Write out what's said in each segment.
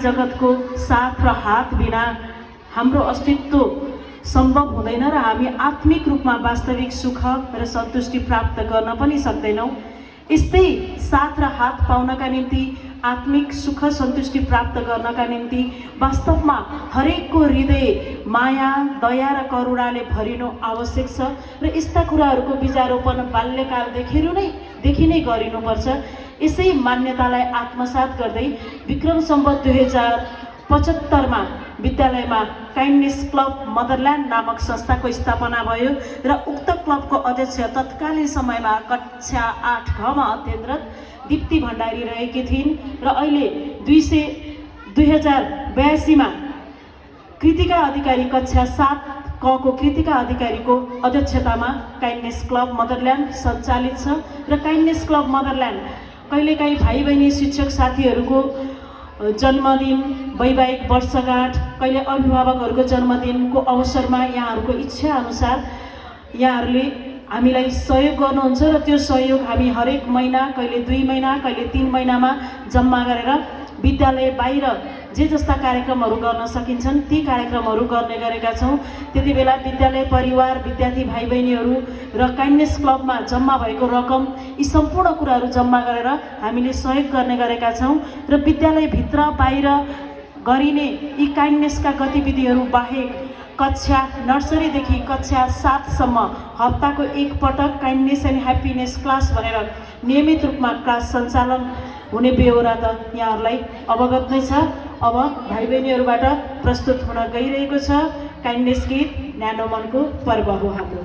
जगतको साथ र हात बिना हाम्रो अस्तित्व सम्भव हुँदैन र हामी आत्मिक रूपमा वास्तविक सुख र सन्तुष्टि प्राप्त गर्न पनि सक्दैनौँ। यस्तै साथ र हात पाउनका निम्ति, आत्मिक सुख सन्तुष्टि प्राप्त गर्नका निम्ति वास्तवमा हरेकको हृदय माया, दया र करुणाले भरिनु आवश्यक छ र यस्ता कुराहरूको बीजारोपण बाल्यकालदेखि नै गरिनुपर्छ। यसै मान्यतालाई आत्मसात गर्दै विक्रम सम्वत 2075 विद्यालयमा काइन्डनेस क्लब मदरल्यान्ड नामक संस्थाको स्थापना भयो र उक्त क्लबको अध्यक्ष तत्कालीन समयमा कक्षा 8 घमा अध्ययनरत दीप्ति भण्डारी रहेकी थिइन् र अहिले 2082 मा कृतिका अधिकारी कक्षा 7 को कृतिका अधिकारीको अध्यक्षतामा काइन्डनेस क्लब मदरल्यान्ड सञ्चालित छ र काइन्डनेस क्लब मदरल्यान्ड कहिलेकाहीँ भाइ बहिनी शिक्षक साथीहरूको जन्मदिन, वैवाहिक वर्षगाँठ, कहिले अभिभावकहरूको जन्मदिनको अवसरमा यहाँहरूको इच्छा अनुसार यहाँहरूले हामीलाई सहयोग गर्नुहुन्छ र त्यो सहयोग हामी हरेक महिना, कहिले 2 महिना, कहिले 3 महिनामा जम्मा गरेर विद्यालय बाहिर जे जस्ता कार्यक्रमहरू गर्न सकिन्छन् ती कार्यक्रमहरू गर्ने गरेका छौँ। त्यति बेला विद्यालय परिवार, विद्यार्थी भाइ बहिनीहरू र काइन्डनेस क्लबमा जम्मा भएको रकम, यी सम्पूर्ण कुराहरू जम्मा गरेर हामीले सहयोग गर्ने गरेका छौँ र विद्यालयभित्र बाहिर गरिने यी काइन्डनेसका गतिविधिहरू बाहेक कक्षा नर्सरीदेखि कक्षा 7 सम्म हप्ताको एक पटक काइन्डनेस एन्ड ह्याप्पिनेस क्लास भनेर नियमित रूपमा क्लास सञ्चालन हुने बेहोरा त यहाँहरूलाई अवगत नै छ। अब भाइ बहिनीहरूबाट प्रस्तुत हुन गइरहेको छ काइन्डनेस गीत न्यानो मनको पर्व हो हाम्रो।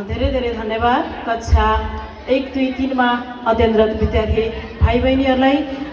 धेरै धेरै धन्यवाद कक्षा 1, 2, 3 मा अध्ययनरत विद्यार्थी भाइ बहिनीहरूलाई।